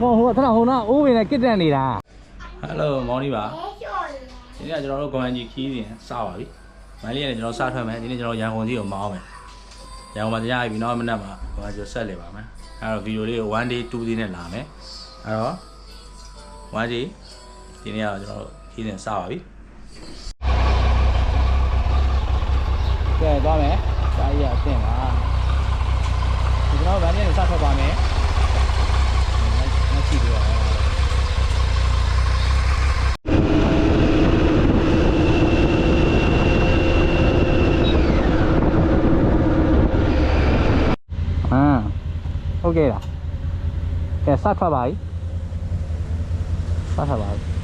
ကောင်ဟိုကထထဟိုနာအိုးဝင်နဲ့ကစ်တက်နေတာဟယ်လိုမောင်လေးပါဒီနေ့ကကျွန်တော်တို့ကွန်ကြီးခီးရင်စပါပြီမန်လေးကနေကျွန်တော်စထွက်မယ်ဒီနေ့ကျွန်တော်ရန်ကုန်ကြီးကိုမောင်းမယ်ရန်ကုန်မှာတရားပြီနောက်မနက်မှာဟိုကကျွန်တော်ဆက်လေပါမယ်အဲ့တော့ဗီဒီယိုလေးကို1 day 2 day နဲ့လာမယ်အဲ့တော့1 day ဒီနေ့ကတော့ကျွန်တော်တို့ခီးရင်စပါပြီကဲသွားမယ်စာရေးအဆင့်ပါကျွန်တော်ဗန်လေးကိုစထွက်ပါမယ်ကြည့်လို့ရတယ်โอเคလားကဲစထွက်ပါပြီစထွက်ပါပြီ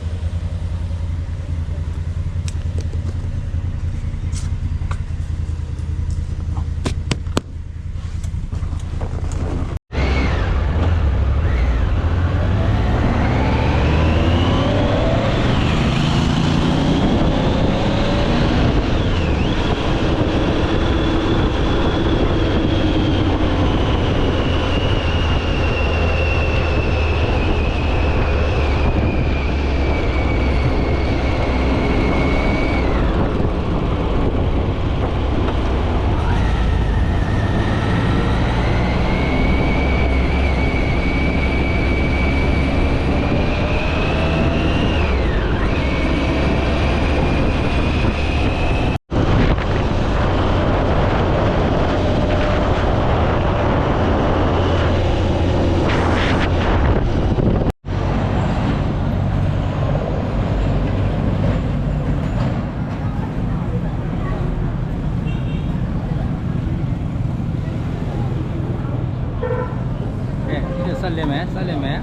ဆက်လက်မယ်ဆက်လက်မယ်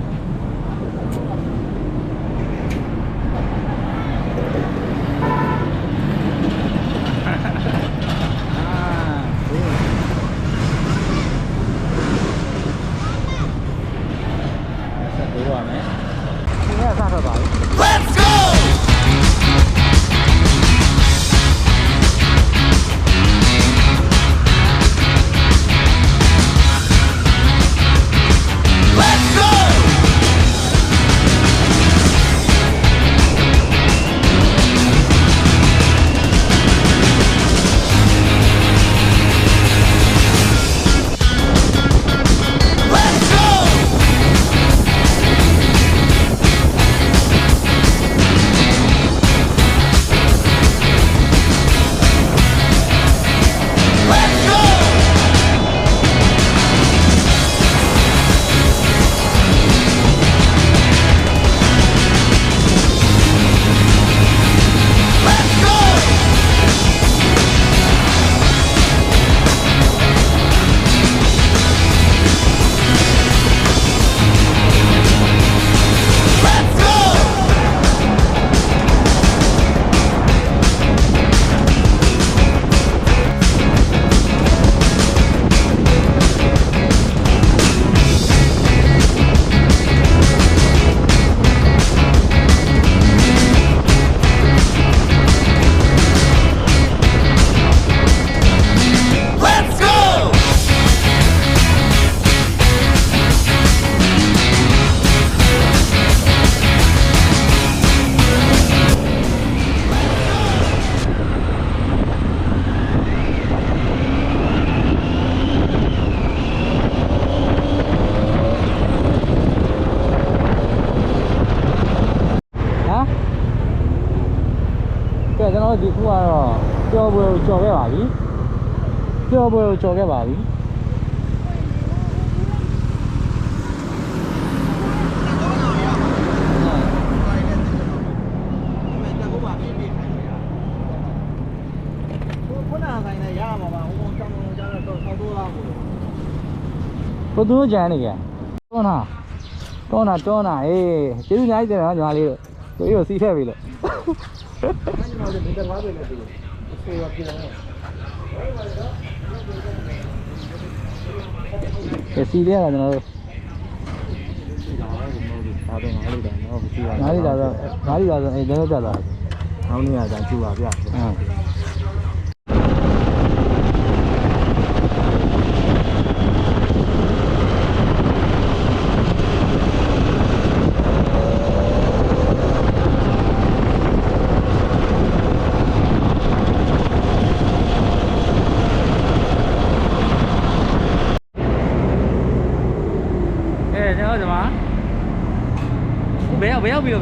ဆက်ပြီးတော့မယ်ဒီနေ့ဆက်တော့ပါဘူး Let's goကျွန်တော်ဒီခုကတော့ကြော်ပွဲကိုကြော်ခဲ့ပါပြီကြော်ပွဲကိုကြော်ခဲ့ပါပြီဘယ်သူကြမ်းနေကြတွန်းတာအေးကျေးဇူးအများကြီးတင်ပါညီမလေးတို့ကိုကြီးကိုစီးထည့်ပြီလို့စီးရတာကျွန်တော်တို့ငါးလီတာဆိုအဲ့ဒါတော့ကြတာနောက်နေ့ကကြာကျူပါဗျ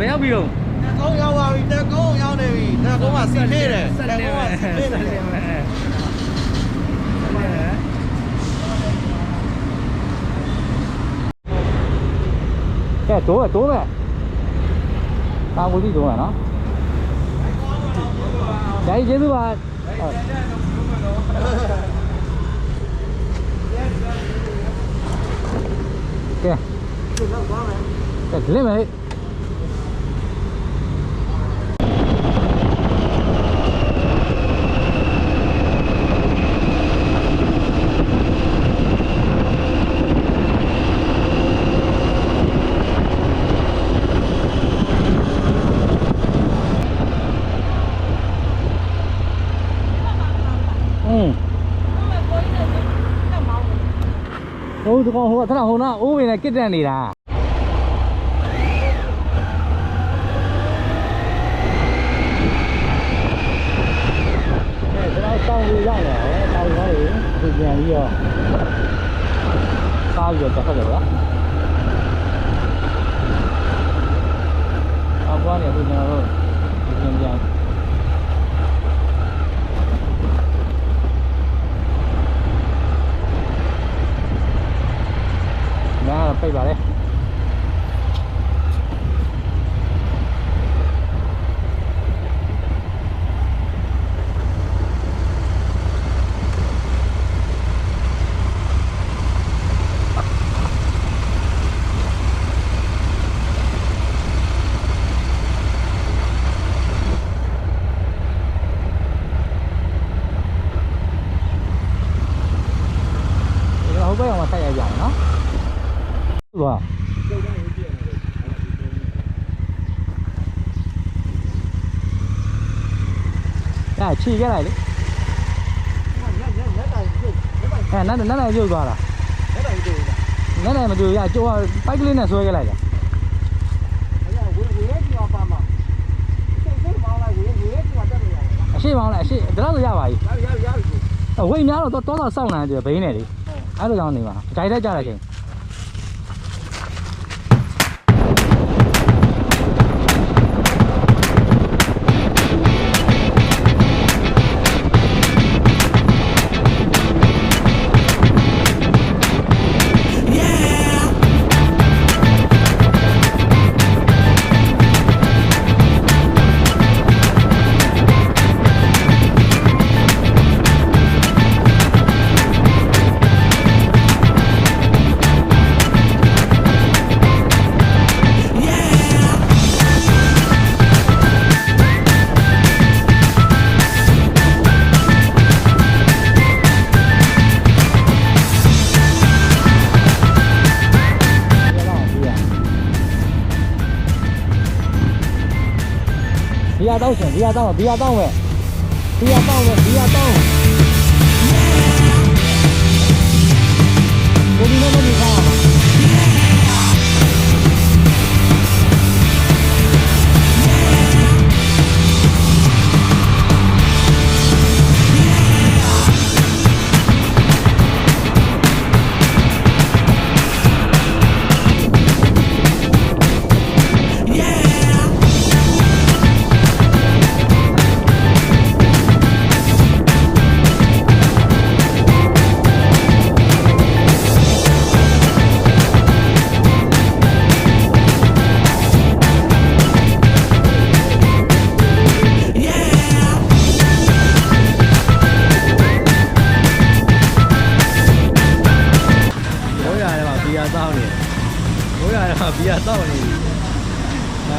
ဘယ်ရောက်ပြီတော့ ကောင်းရောက်ပါပြီတက်ကောင်းရောက်နေပြီတက်ကောင်းကစီလေးတယ် ဆက်နေမယ်ဆက်နေမယ်ကဲတိုးပဲကာဝတီတိုးရနော်ဒါကြီးကျေးဇူးပါကဲလင်းမယ်ဟုတ်ဒီကောင်ဟိုကထထဟိုနာအိုးဝင်နဲ့ကစ်တက်နေတာတောင်းလို့ရတယ်တောင်းသွားတယ်ဒီပြန်ပြီးတော့စားပြီးတော့တက်ခတ်တယ်ဗျာအောက်ကနေအခုကျွန်တော်တို့ဒီပြန်နားပိတ်ပါလေဟိုဘက်အောင်ဆက်ရကြအောင်နော်哇！哎，去过来的。哎，那就过了。那嘛就呀，就话摆个那说过来的。谁忙来谁，这都要吧？为苗了多少少呢？就白呢的，还是这样的嘛？摘来摘来去。比亚刀行，比亚刀呗，比亚刀。我今天没看。比亚道理啊。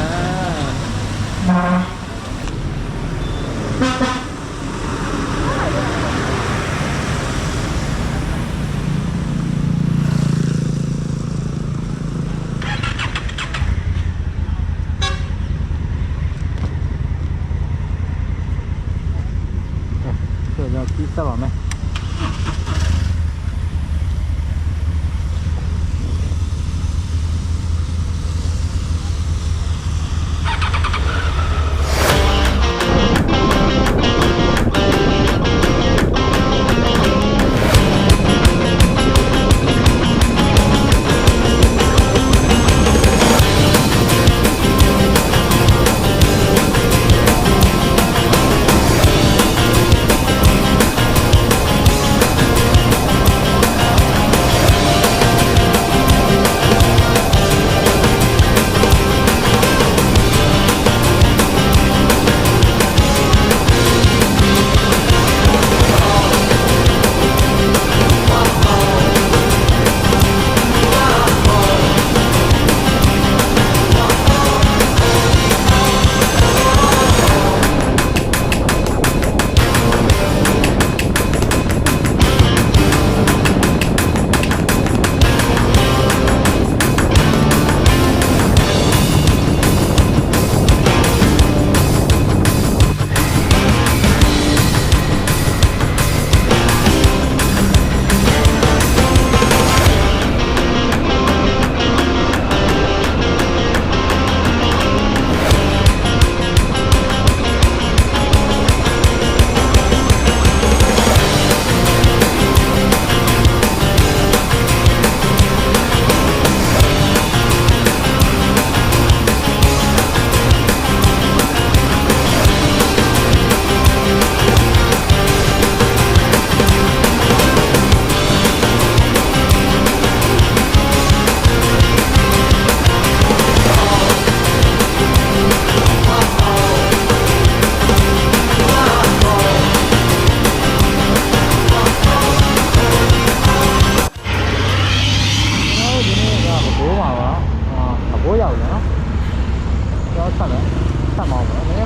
这叫第三碗麦。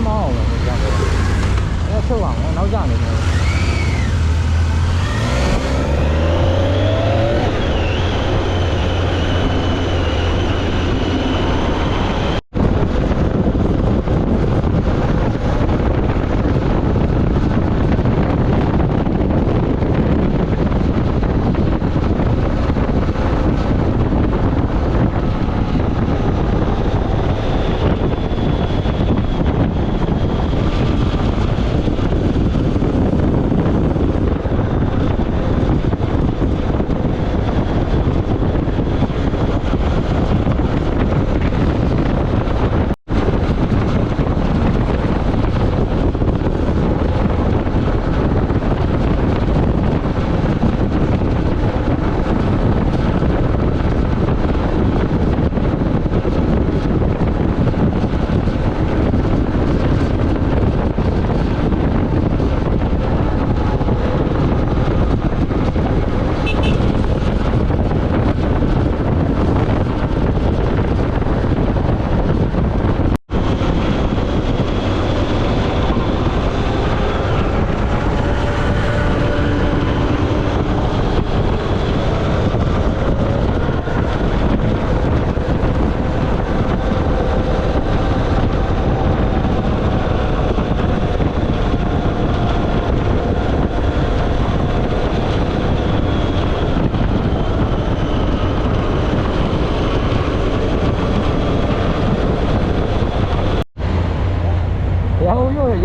မောင်းအောင်ပဲကြောက်တယ်အဲ့ထုတ်အောင်နောက်ကျနေတယ်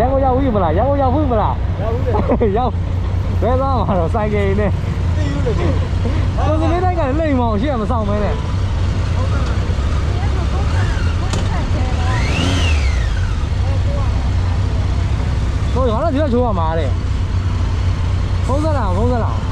ရန်ကုန်ရောက်ပြီမလားရန်ကုန်ရောက်ပြီမလားရောက်ဘယ်သွားမှာတော့စိုက်ကယ်နဲ့ သိယူလေဒီ ကိုကလေးတိုက်ကလိမ့်မအောင်ရှေ့မဆောင်မဲနဲ့ဟိုရတော့ဒီကချိုးရမှာတဲ့ဖုံးစက်လာ